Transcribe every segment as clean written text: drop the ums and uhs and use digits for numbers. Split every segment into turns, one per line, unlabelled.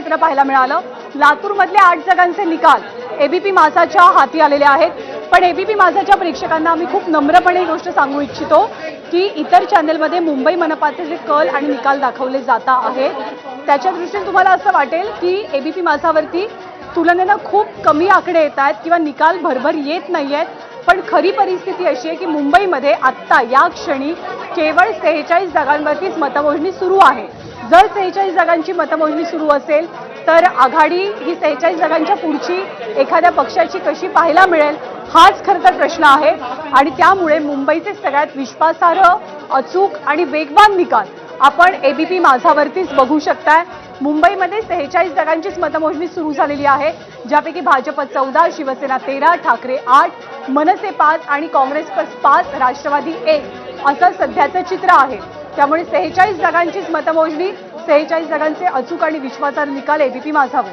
चित्र पाहायला मिळालं। लातूरमधले 8 जागांचे निकाल एबीपी माझाच्या हाती आलेले आहेत, पण एबीपी माझाच्या प्रेक्षकांना आम्ही खूप नम्रपणे ही गोष्ट सांगू इच्छितो की इतर चॅनलमध्ये मुंबई मनपाचे जे कल आणि निकाल दाखवले जात आहेत त्याच्या दृष्टीने तुम्हाला असं वाटेल की एबीपी माझावरती तुलनेनं खूप कमी आकडे येत आहेत किंवा निकाल भरभर येत नाहीयेत, पण खरी परिस्थिती अशी आहे की मुंबईमध्ये आत्ता या क्षणी केवळ 46 जागांवरतीच मतमोजणी सुरू आहे। जर 46 जागांची मतमोजणी सुरू असेल तर आघाडी ही 46 जागांच्या पुढची एखाद्या पक्षाची कशी पाहायला मिळेल हाच खरं तर प्रश्न आहे आणि त्यामुळे मुंबईचे सगळ्यात विश्वासार्ह, अचूक आणि वेगवान निकाल आपण एबीपी माझावरतीच बघू शकताय। मुंबईमध्ये 46 जागांचीच मतमोजणी सुरू झालेली आहे, ज्यापैकी भाजप 14, शिवसेना 13, ठाकरे 8, मनसे 5 आणि काँग्रेस 5, राष्ट्रवादी 1 असं सध्याचं चित्र आहे। त्यामुळे 46 जागांचीच मतमोजणी, 46 जागांचे अचूक आणि विश्वासार्ह निकाल एबीपी माझावर।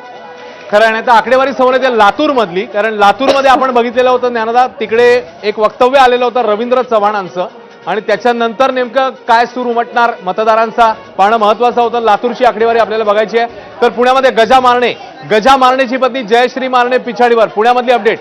खरं आहे, आता आकडेवारी समोर येते लातूरमधली, कारण लातूरमध्ये आपण बघितलेलं होतं ज्ञानदा, तिकडे एक वक्तव्य आलेलं होतं रवींद्र चव्हाणांचं आणि त्याच्यानंतर नेमकं काय सूर उमटणार मतदारांचा पाहणं महत्वाचं होतं। लातूरची आकडेवारी आपल्याला बघायची आहे। तर पुण्यामध्ये गजा मारणेची पत्नी जयश्री मारणे पिछाडीवर, पुण्यामधली अपडेट।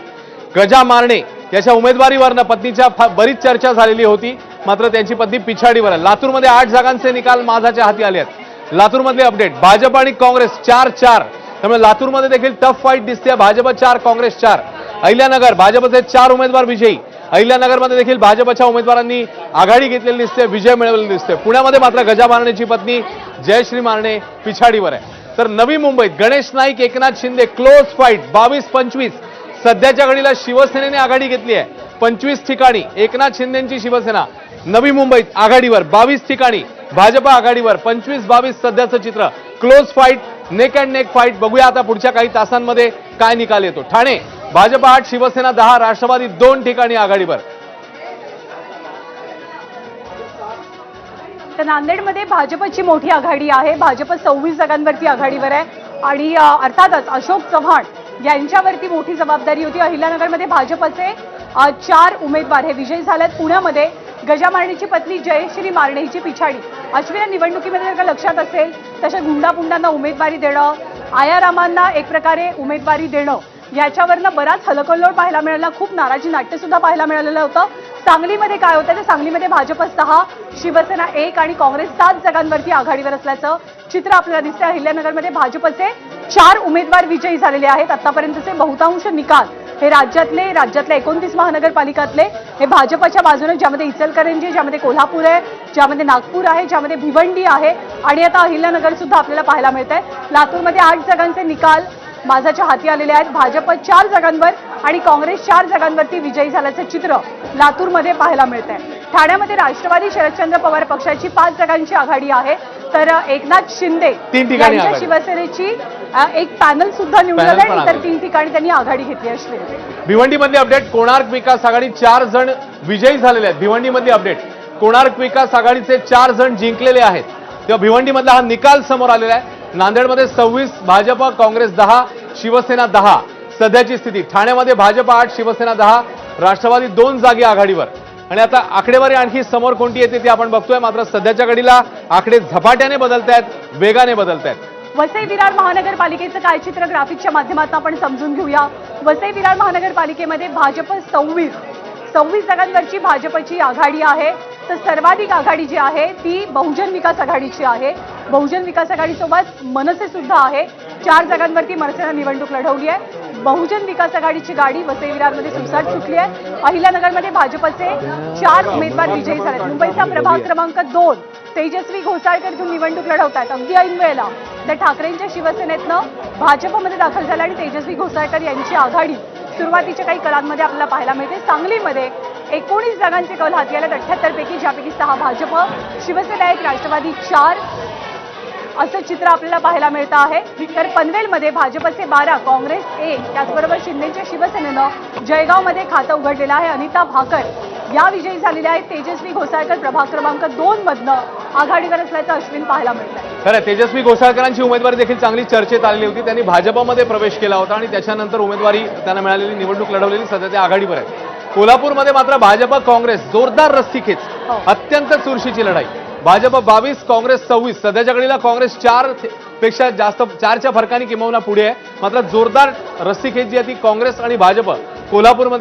गजा मारणे याच्या उमेदवारीवरनं पत्नीच्या बरीच चर्चा झालेली होती, मात्र त्यांची पत्नी पिछाडीवर आहे। लातूरमध्ये 8 जागांचे निकाल माझाच्या हाती आले आहेत। लातूरमधली अपडेट, भाजप आणि काँग्रेस 4-4, त्यामुळे लातूरमध्ये देखील टफ फाईट दिसते। भाजप 4, काँग्रेस 4। अहिल्यानगर भाजपचे 4 उमेदवार विजयी, अहिल्यानगरमध्ये देखील भाजपच्या उमेदवारांनी आघाडी घेतलेली दिसते, विजय मिळवलेला दिसते। पुण्यामध्ये मात्र गजा मारणेची पत्नी जयश्री मारणे पिछाडीवर आहे। तर नवी मुंबईत गणेश नाईक, एकनाथ शिंदे क्लोज फाईट 22-25, सध्याच्या घडीला शिवसेनेने आघाडी घेतली आहे 25 ठिकाणी, एकनाथ शिंदेची शिवसेना। नवी मुंबईत आघाडीवर 22 ठिकाणी, भाजप आघाडीवर 25-22 सध्याचं चित्र, close fight, neck and neck fight. बघूया आता पुढच्या काही तासांमध्ये काय निकाल येतो। ठाणे भाजप 8, शिवसेना 10, राष्ट्रवादी 2 ठिकाणी आघाडीवर।
तर नांदेडमध्ये भाजपची मोठी आघाडी आहे, भाजप 26 जागांवरती आघाडीवर आहे आणि अर्थातच अशोक चव्हाण यांच्यावरती मोठी जबाबदारी होती। अहिल्यानगरमध्ये भाजपचे 4 उमेदवार हे विजयी झालेत। पुण्यामध्ये गजा मारणेची पत्नी जयश्री मारणे हिची पिछाडी। अश्विन निवडणुकीमध्ये जर का लक्षात असेल तशा गुंडापुंडांना उमेदवारी देणं, आयारामांना एक प्रकारे उमेदवारी देणं, याच्यावरनं बराच हलकल्लोळ पाहायला मिळाला, खूप नाराजी नाट्य सुद्धा पाहायला मिळालेलं होतं। सांगलीमध्ये काय होतं तर सांगलीमध्ये भाजप 6, शिवसेना 1 आणि काँग्रेस 7 जागांवरती आघाडीवर असल्याचं चित्र आपल्याला दिसतंय। अहिल्यानगरमध्ये भाजपचे 4 उमेदवार विजयी झालेले आहेत। आतापर्यंतचे बहुतांश निकाल हे राज्यातले 29 महानगरपालिकातले हे भाजपच्या बाजूने, ज्यामध्ये इचलकरंजी, ज्यामध्ये कोल्हापूर आहे, ज्यामध्ये नागपूर आहे, ज्यामध्ये भिवंडी आहे आणि आता अहिल्यानगर सुद्धा आपल्याला पाहायला मिळत आहे। लातूरमध्ये 8 जागांचे निकाल माझाच्या हाती आलेले आहेत। भाजप 4 जागांवर आणि काँग्रेस 4 जागांवरती विजयी झाल्याचं चित्र लातूरमध्ये पाहायला मिळत आहे। ठाण्यामध्ये राष्ट्रवादी शरदचंद्र पवार पक्षाची 5 जागांची आघाडी आहे, तर एकनाथ शिंदे यांच्या शिवसेनेची एक पॅनल सुद्धा निवडून आलं आणि इतर 3 ठिकाणी त्यांनी आघाडी घेतली असली।
भिवंडीमधली अपडेट, कोणार्क विकास आघाडी 4 जण विजयी झालेले आहेत। भिवंडीमधली अपडेट, कोणार्क विकास आघाडीचे 4 जण जिंकलेले आहेत, तेव्हा भिवंडीमधला हा निकाल समोर आलेला आहे। नांदेडमध्ये 26, भाजप, काँग्रेस 10, शिवसेना 10 सध्याची स्थिती। ठाण्यामध्ये भाजप 8, शिवसेना 10, राष्ट्रवादी 2 जागी आघाडीवर। आणि आता आकडेवारी आणखी समोर कोणती येते ते आपण बघतोय, मात्र सध्याच्या घडीला आकडे झपाट्याने बदलतायत, वेगाने बदलतायत।
वसई विरार महानगरपालिकेचं काय चित्र ग्राफिकच्या माध्यमातून आपण समजून घेऊया। वसई विरार महानगरपालिकेमध्ये भाजप 26 जागांवरची भाजपची आघाडी आहे, तर सर्वाधिक आघाडी जी आहे ती बहुजन विकास आघाडीची आहे। बहुजन विकास आघाडीसोबत मनसे सुद्धा आहे, 4 जागांवरती मनसेनं निवडणूक लढवली आहे। बहुजन विकास आघाडीची गाडी वसई विरारमध्ये सुसाट सुटली आहे। अहिल्यानगरमध्ये भाजपचे 4 उमेदवार विजयी झालेत। मुंबईचा प्रभाग क्रमांक 2 तेजस्वी घोसाळकर इथून निवडणूक लढवतात। अगदी ऐन वेळेला तर ठाकरेंच्या शिवसेनेतनं भाजपमध्ये दाखल झाला आणि तेजस्वी घोसाळकर यांची आघाडी सुरुवातीच्या काही कलांमध्ये आपल्याला पाहायला मिळते। सांगलीमध्ये 19 जागांचे कल हाती आलेत 78 पैकी, ज्यापैकी 6 भाजप, शिवसेना 1, राष्ट्रवादी 4 असं चित्र आपल्याला पाहायला मिळतं आहे। तर पनवेलमध्ये भाजपचे 12, काँग्रेस 1, त्याचबरोबर शिंदेच्या शिवसेनेनं जळगावमध्ये खातं उघडलेलं आहे। अनिता भाकर या विजयी झालेल्या आहेत। तेजस्वी घोसाळकर प्रभाग क्रमांक 2 मधनं आघाडीवर असल्याचं अश्विन पाहायला मिळतंय।
खरं, तेजस्वी घोसाळकरांची उमेदवारी देखील चांगली चर्चेत आलेली होती। त्यांनी भाजपमध्ये प्रवेश केला होता आणि त्याच्यानंतर उमेदवारी त्यांना मिळालेली, निवडणूक लढवलेली, सध्या ते आघाडीवर आहेत। कोल्हापूरमध्ये मात्र भाजप काँग्रेस जोरदार रस्सीखेच, अत्यंत चुरशीची लढाई। भाजप 22, काँग्रेस 26, सध्याच्या घडीला काँग्रेस 4 पेक्षा जास्त 4च्या फरकाने किंबहुना पुढे आहे. मात्र जोरदार रस्सीखेच जी आहे ती काँग्रेस आणि भाजप कोल्हापूरमध्ये